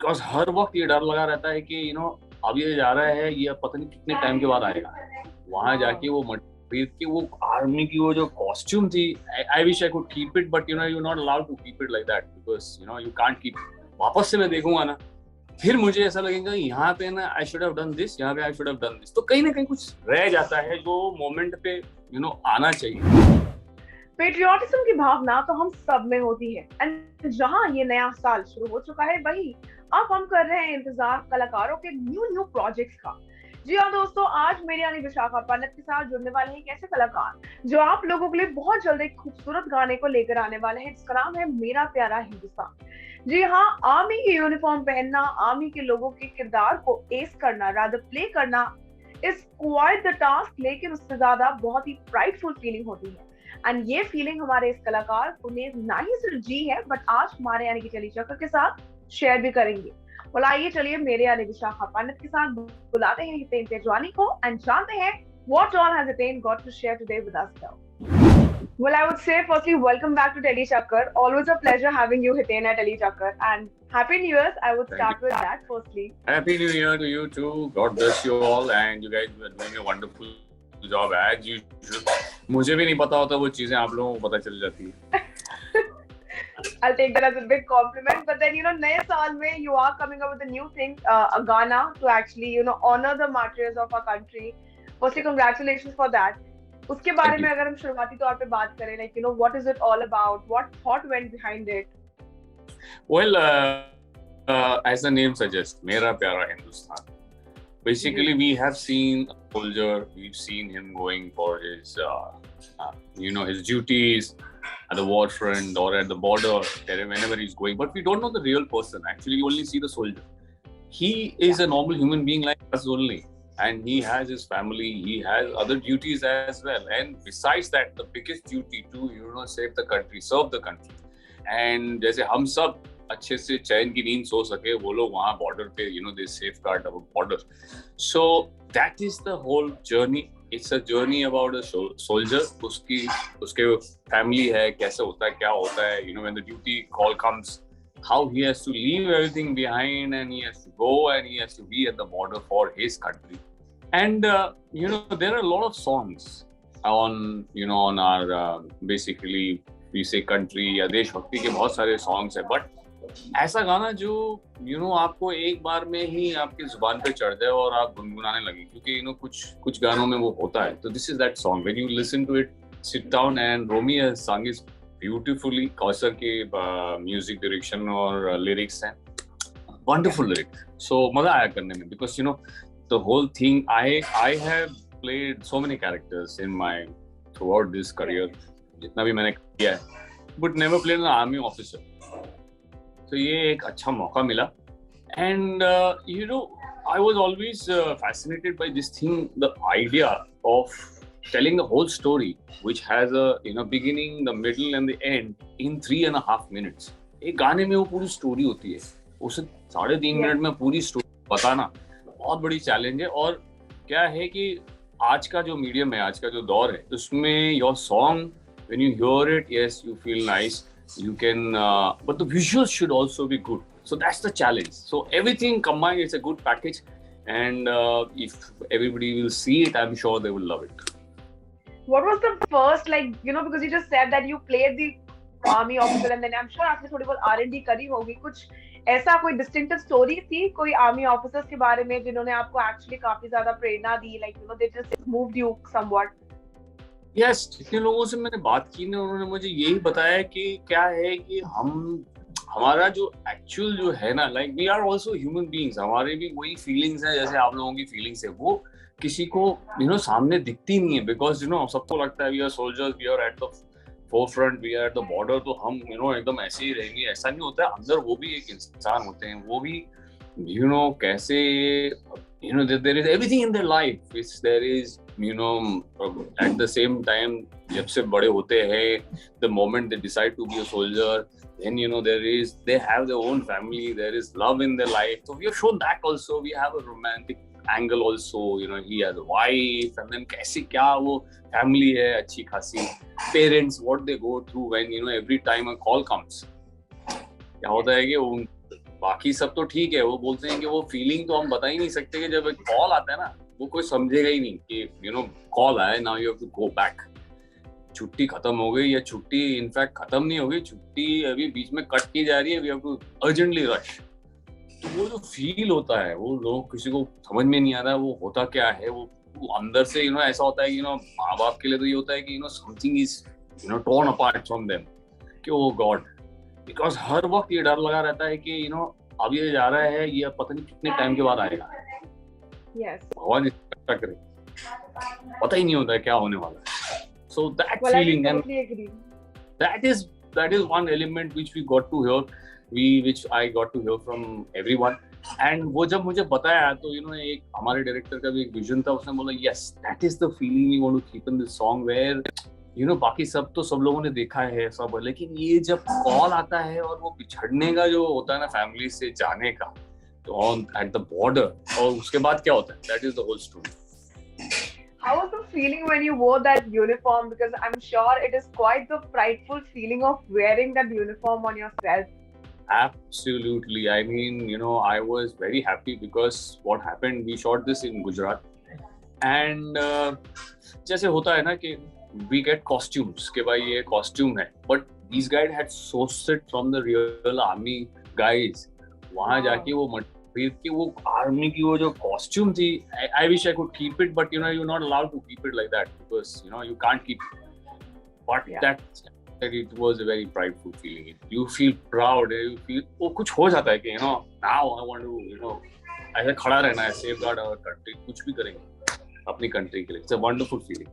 Because हर वक्त ये डर लगा रहता है कि अब ये जा रहा है, ये पता नहीं कितने टाइम के बाद आएगा। वहां जाके वो खरीद के वो आर्मी की वो जो कॉस्ट्यूम थी, I wish I could keep it, but you not allowed to keep it like that, because you can't keep. वापस से मैं देखूंगा ना, फिर मुझे ऐसा लगेगा यहाँ पे ना I should have done this, यहाँ पे I should have done this. तो कहीं ना कहीं कुछ रह जाता है जो मोमेंट पे आना चाहिए। पेट्रियोटिज्म की भावना तो हम सब में होती है, एंड जहां ये नया साल शुरू हो चुका है, वही अब हम कर रहे हैं इंतजार कलाकारों के न्यू प्रोजेक्ट्स का। जी हाँ दोस्तों, आज मेरे यानी विशाखा पंडित के साथ जुड़ने वाले हैं एक ऐसे कलाकार जो आप लोगों के लिए बहुत जल्द एक खूबसूरत गाने को लेकर आने वाले हैं, जिसका नाम है मेरा प्यारा हिंदुस्तान। जी हाँ, आर्मी की यूनिफॉर्म पहनना, आर्मी के लोगों के किरदार को एस करना, रादर प्ले करना इज क्वाइट द टास्क, लेकिन उससे ज्यादा बहुत ही प्राइडफुल फीलिंग होती है। एंड ये फीलिंग हमारे इस कलाकार पुनीत ना ही सिर्फ जी है, बट आज हमारे यानी कि चली चक्कर के साथ शेयर भी करेंगे। बोला आइए चलिए मेरे यानी विशाखा पंडित के साथ बुलाते हैं हितेन तेजवानी को एंड जानते हैं what all has Hitain got to share today with us now. Well, I would say firstly, welcome back to Tele Chakkar. Always a pleasure having you, Hitain, at Tele Chakkar. And Happy New Year's. I would start with that firstly. Happy New Year to you too. God bless you all, and you guys are doing a wonderful job as usual. मुझे भी नहीं पता होता वो चीजें आप लोगों को पता चल जाती है। I'll take that as a big compliment. But then, नए साल में you are coming up with a new thing, a Ghana to actually, honor the martyrs of our country. Firstly, congratulations for that. उसके बारे में अगर हम शुरुआती तौर पे बात करें, like, what is it all about? What thought went behind it? Well, as the name suggests, मेरा प्यारा Hindustan. Basically, we have seen a soldier. We've seen him going for his, his duties at the war front or at the border, whenever he's going. But we don't know the real person. Actually, we only see the soldier. He is a normal human being like us only. And he has his family, he has other duties as well. And besides that, the biggest duty to, save the country, serve the country. And जैसे हम सब अच्छे से चैन की नींद सो सके, वो लोग वहाँ बॉर्डर पे, they safeguard our border. So that is the whole journey. It's a journey about a soldier. उसके family है, कैसे होता है, क्या होता है, when the duty call comes, how he has to leave everything behind and he has to go and he has to be at the border for his country. And there are a lot of songs on on our basically we say country या देशभक्ति के बहुत सारे songs है, but ऐसा गाना जो आपको एक बार में ही आपकी जुबान पे चढ़ जाए और आप गुनगुनाने लगे, क्योंकि कुछ गानों में वो होता है. तो this is that song. When you listen to it, sit down, and Romy has sung it beautifully. Kausar के म्यूजिक डायरेक्शन और लिरिक्स हैं, wonderful lyrics. So मजा आया करने में, because the whole thing, I have played so many characters in my throughout this career, जितना भी मैंने किया है, but never played an army officer. तो ये एक अच्छा मौका मिला. And I was always fascinated by this thing, the idea of telling the whole story, which has a beginning, the middle and the end in 3.5 minutes. एक गाने में वो पूरी स्टोरी होती है, उसे 3.5 मिनट में पूरी स्टोरी बताना बहुत बड़ी चैलेंज है. और क्या है कि आज का जो मीडियम है, आज का जो दौर है, उसमें your song, when you hear it, yes, you feel nice, you can, but the visuals should also be good. So that's the challenge. So everything combined, it's a good package, and if everybody will see it, I'm sure they will love it. What was the first, because you just said that you played the army officer, and then I'm sure आपने थोड़ी बहुत R&D करी होगी, कुछ ऐसा कोई distinctive story थी कोई army officers के बारे में जिन्होंने आपको actually काफी ज्यादा प्रेरणा दी, they just moved you somewhat? Yes, जितने लोगों से मैंने बात की ना, उन्होंने मुझे यही बताया कि क्या है कि हमारा जो एक्चुअल जो है ना, like we are also human beings, हमारे भी वही फीलिंग्स हैं जैसे आप लोगों की फीलिंग्स है, वो किसी को सामने दिखती नहीं है, बिकॉज सबको लगता है we are soldiers, we are at the forefront, we are at the border, तो हम एकदम ऐसे ही रहेंगे. ऐसा नहीं होता है. अंदर वो भी एक इंसान होते हैं, वो भी कैसे there is everything in their life, which there is at the same time, जब से बड़े होते हैं, the moment they decide to be a soldier, then they have their own family, there is love in their life. So we have shown that also. We have a romantic angle also. He has a wife, and then कैसे क्या वो family है अच्छी खासी, parents, what they go through when every time a call comes, क्या होता है कि बाकी सब तो ठीक है, वो बोलते हैं कि वो फीलिंग तो हम बता ही नहीं सकते कि जब एक कॉल आता है ना, वो कोई समझेगा ही नहीं कि यू नो कॉल आया, now you have to go back, छुट्टी खत्म हो गई, या छुट्टी इनफैक्ट खत्म नहीं हो गई, छुट्टी अभी बीच में कट की जा रही है, we have to urgently rush. तो वो जो फील होता है, वो लोग किसी को समझ में नहीं आ रहा वो होता क्या है, वो अंदर से यू नो ऐसा होता है कि यू नो माँ बाप के लिए तो ये होता है कि you know something is you know torn apart from them, कि ओ गॉड, बिकॉज हर वक्त ये डर लगा रहता है कि यू नो अब ये जा रहा है, ये पता नहीं कितने टाइम के बाद आएगा। भगवान इसका करे, पता ही नहीं होता है क्या होने वाला है। So that feeling and that is one element which we got to hear, which I got to hear from everyone. And वो जब मुझे बताया तो यू नो एक हमारे डायरेक्टर का भी एक विजन था, उसने बोला yes that is the feeling we want to keep in this song, where you know बाकी सब तो सब लोगों ने देखा है सब, लेकिन ये जब कॉल आता है और वो पिछड़ने का जो होता है ना फैमिली से जाने का, तो ऑन एट द बॉर्डर, और उसके बाद क्या होता है, that is the whole story. How was the feeling when you wore that uniform? Because I'm sure it is quite the frightful feeling of wearing that uniform on yourself. Absolutely. I mean, you know, I was very happy because what happened, we shot this in Gujarat, and जैसे होता है ना कि we get costumes कि भाई ये costume है, but these guys had sourced it from the real army guys. वहाँ जाके वो खरीद के वो आर्मी की वो जो कॉस्ट्यूम थी, I wish I could keep it, but you know you're not allowed to keep it like that because you know you can't keep it. But that it was a very prideful feeling. You feel proud, you feel वो कुछ हो जाता है कि you know now I want to you know ऐसे खड़ा रहना है, safeguard our country, कुछ भी करेंगे अपनी कंट्री के लिए. It's a wonderful feeling.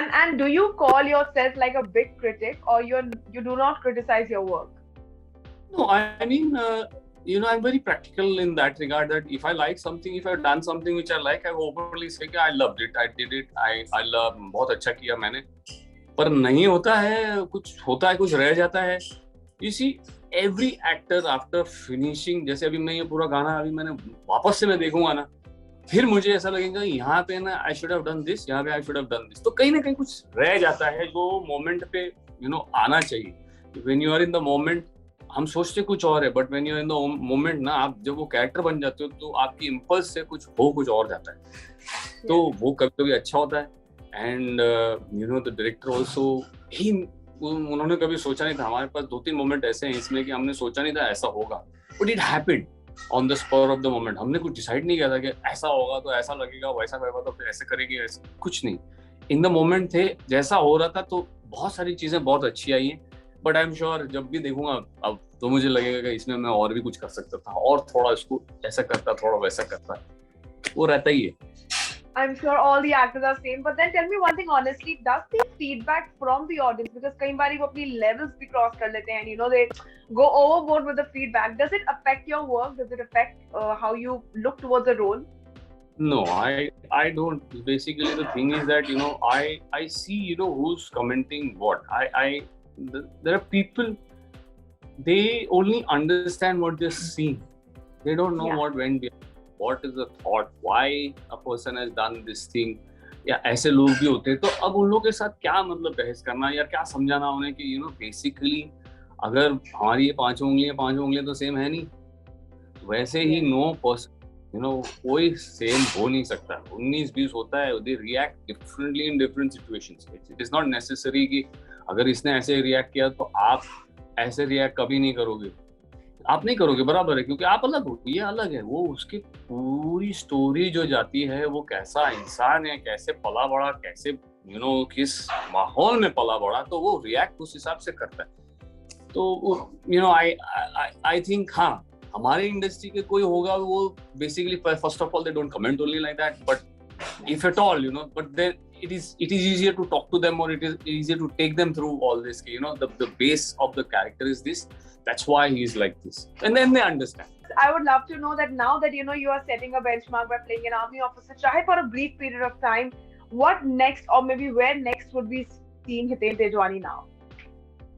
And do you call yourself like a big critic, or you do not criticize your work? No, I mean. You know, I'm very practical in that regard, that if I like something, if I've done something which I like, I openly say कि I loved it, I did it, I love, बहुत अच्छा किया मैंने. पर नहीं होता है, कुछ होता है, कुछ रह जाता है. You see, every actor after finishing, जैसे अभी मैं ये पूरा गाना अभी मैंने वापस से मैं देखूंगा ना, फिर मुझे ऐसा लगेगा यहाँ पे ना I should have done this, यहाँ पे I should have done this. तो कहीं ना कहीं कुछ रह जाता है जो मोमेंट पे you know आना चाहिए. When you are in the moment, हम सोचते कुछ और है, but when you are in the moment ना, आप जब वो कैरेक्टर बन जाते हो तो आपकी इम्पल्स से कुछ और जाता है. तो वो कभी कभी अच्छा होता है. And you know the director also, he उन्होंने कभी सोचा नहीं था, हमारे पास 2-3 मोमेंट ऐसे हैं इसमें कि हमने सोचा नहीं था ऐसा होगा, but it happened on the spur of the moment. हमने कुछ डिसाइड नहीं किया था कि ऐसा होगा तो ऐसा लगेगा, वैसा होगा तो फिर ऐसे करेंगे, ऐसे कुछ नहीं. इन द मोमेंट थे, जैसा हो रहा था, तो बहुत सारी चीजें बहुत अच्छी आई हैं. बट आई एम श्योर जब भी देखूंगा अब तो मुझे लगेगा कि इसमें मैं और भी कुछ कर सकता था, और थोड़ा इसको ऐसा करता, थोड़ा वैसा करता, वो रहता ही है. I'm sure all the actors are same, but then tell me one thing honestly, does the feedback from the audience, because कई बार वो अपनी levels भी cross कर लेते हैं, you know, they go overboard with the feedback, does it affect your work, does it affect how you look towards the role? No, I don't. Basically the thing is that you know I see you know who's commenting what. There are people, they only understand what they're seeing. They don't know what went behind, what is the thought, why a person has done this thing. या ऐसे लोग भी होते हैं, तो अब उन लोगों के साथ क्या मतलब बहस करना या क्या समझाना उन्हें कि यू नो बेसिकली अगर हमारी ये 5 उंगलियां तो सेम है नहीं, वैसे ही नो पर्सन यू नो कोई सेम हो नहीं सकता. 19-20 होता है, they react differently in different situations. It is not necessary कि अगर इसने ऐसे रिएक्ट किया तो आप ऐसे रिएक्ट कभी नहीं करोगे. आप नहीं करोगे, बराबर है, क्योंकि आप अलग हो, ये अलग है. वो उसकी पूरी स्टोरी जो जाती है, वो कैसा इंसान है, कैसे पला बड़ा, कैसे यू नो किस माहौल में पला बड़ा, तो वो रिएक्ट उस हिसाब से करता है. तो यू नो आई थिंक हाँ, हमारे इंडस्ट्री के कोई होगा, वो basically first of all they don't comment only like that, but if at all you know, but then it is easier to talk to them, or it is easier to take them through all this, you know, the base of the character is this, that's why he is like this, and then they understand. I would love to know that now that you know you are setting a benchmark by playing an army officer, chahe for a brief period of time, what next, or maybe where next would be seeing Hiten Tejwani now?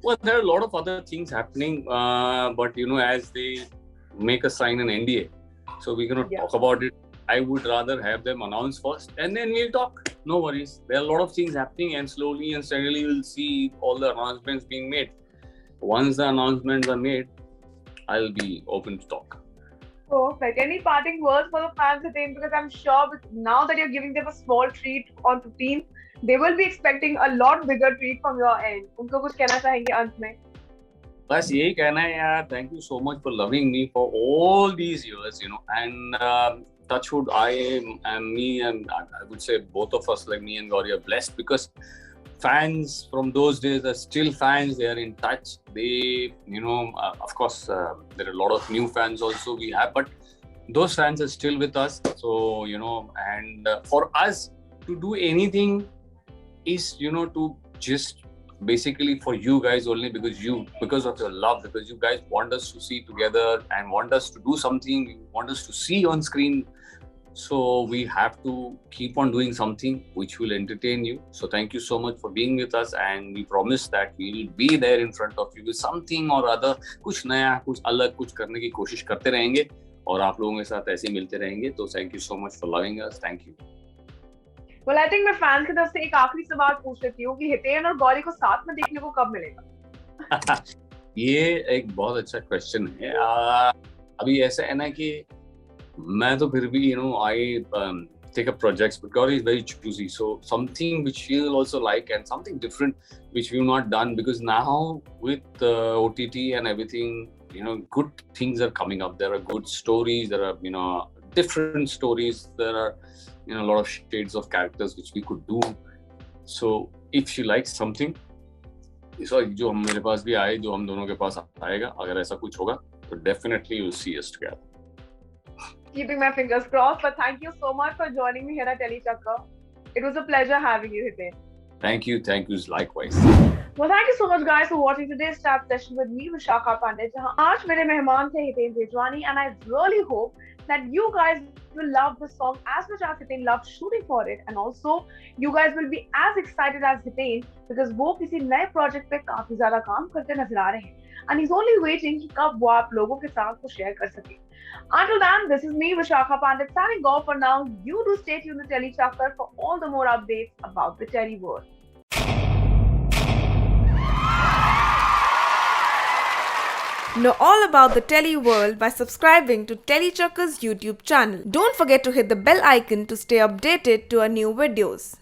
Well, there are a lot of other things happening, but you know, as they make us sign an NDA, so we cannot talk about it. I would rather have them announce first, and then we'll talk. No worries. There are a lot of things happening, and slowly and steadily we'll see all the announcements being made. Once the announcements are made, I'll be open to talk. Perfect. Any parting words for the fans, Hiten? Because I'm sure now that you're giving them a small treat on 15th, they will be expecting a lot bigger treat from your end. उनको कुछ कहना चाहेंगे अंत में? बस यही कहना है यार, thank you so much for loving me for all these years, you know, and touchwood, me and I would say both of us, like me and Gauri, are blessed because fans from those days are still fans. They are in touch. They, you know, of course, there are a lot of new fans also we have, but those fans are still with us. So, you know, and for us to do anything is, you know, to just basically for you guys only, because of your love, because you guys want us to see together and want us to do something, you want us to see on screen. So we have to keep on doing something which will entertain you. So thank you so much for being with us, and we promise that we will be there in front of you with something or other. कुछ नया, कुछ अलग, कुछ करने की कोशिश करते रहेंगे और आप लोगों के साथ ऐसे मिलते रहेंगे. तो thank you so much for loving us. Thank you. Well, I think मैं फैंस की तरफ से एक आखिरी सवाल पूछ लेती हूँ कि हितेन और गौरी को साथ में देखने को कब मिलेगा? ये एक बहुत अच्छा क्वेश्चन है. अभी ऐसा है ना कि मैं तो फिर भी, you know, I take up projects, but Gauri is very choosy. So something which she'll also like and something different which we've not done, because now with OTT and everything, you know, good things are coming up. There are good stories. There are, you know, different stories. There are, you know, a lot of shades of characters which we could do. So if she likes something, so जो हम मेरे पास भी आए, जो हम दोनों के पास आएगा, अगर ऐसा कुछ होगा, तो definitely you'll see us together. Keeping my fingers crossed, but thank you so much for joining me here at Telechakkar. It was a pleasure having you, Hiten. Thank you likewise. Well, thank you so much, guys, for watching today's chat session with me, Vishakha Pandit. जहाँ आज मेरे मेहमान थे Hiten Tejwani, and I really hope that you guys will love this song as much as Hiten loved shooting for it, and also you guys will be as excited as Hiten because वो किसी नए project पे काफी ज़्यादा काम करते नजर आ रहे हैं, and he's only waiting कि कब वो आप लोगों के साथ वो share कर सके. Until then, this is me, Vishakha Pandit, signing off for now. You do stay tuned to Telechakkar for all the more updates about the Tele world. Know all about the Tele world by subscribing to Telechakkar's YouTube channel. Don't forget to hit the bell icon to stay updated to our new videos.